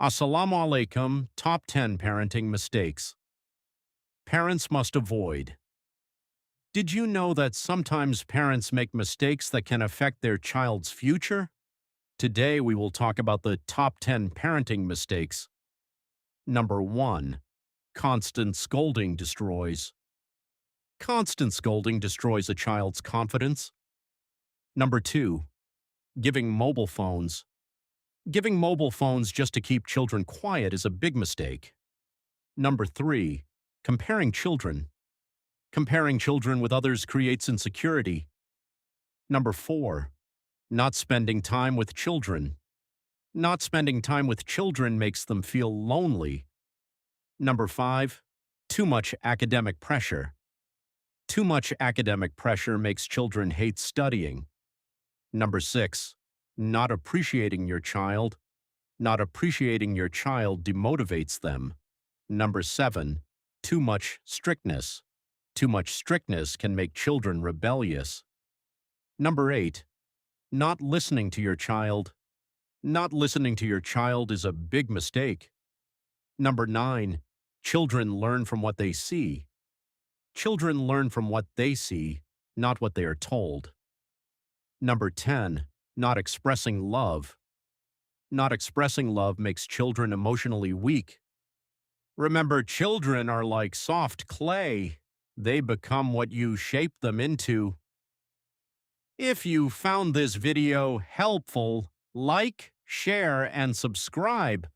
Assalamu alaikum, top 10 parenting mistakes. Parents must avoid. Did you know that sometimes parents make mistakes that can affect their child's future? Today we will talk about the top 10 parenting mistakes. Number 1. Constant scolding destroys. Constant scolding destroys a child's confidence. Number 2. Giving mobile phones. Giving mobile phones just to keep children quiet is a big mistake. Number 3. Comparing children. Comparing children with others creates insecurity. Number 4. Not spending time with children. Not spending time with children makes them feel lonely. Number 5. Too much academic pressure. Too much academic pressure makes children hate studying. Number 6. Not appreciating your child. Not appreciating your child demotivates them. Number 7. Too much strictness. Too much strictness can make children rebellious. Number 8. Not listening to your child. Not listening to your child is a big mistake. Number 9. Children learn from what they see. Children learn from what they see, not what they are told. Number 10. Not expressing love. Not expressing love makes children emotionally weak. Remember, children are like soft clay. They become what you shape them into. If you found this video helpful, like, share, and subscribe.